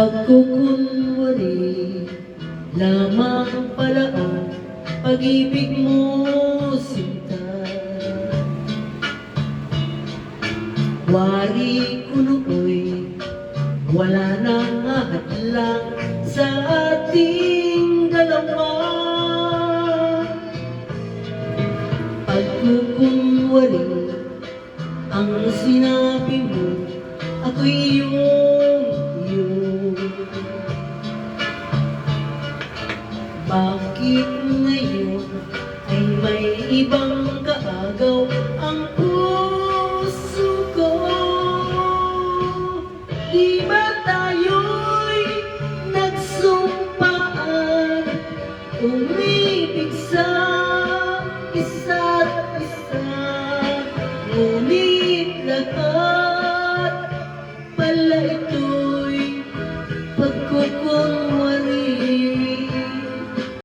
Pagkukunwari lamang pala ang pag-ibig mo, sinta. Wari ko nooy wala nang hadlang sa ating dalawa. Pagkukunwari ang sinabi mo, ako'y iyo. Bakit ngayon ay may ibang kaagaw ang puso ko? Di ba tayo'y nagsumpaan?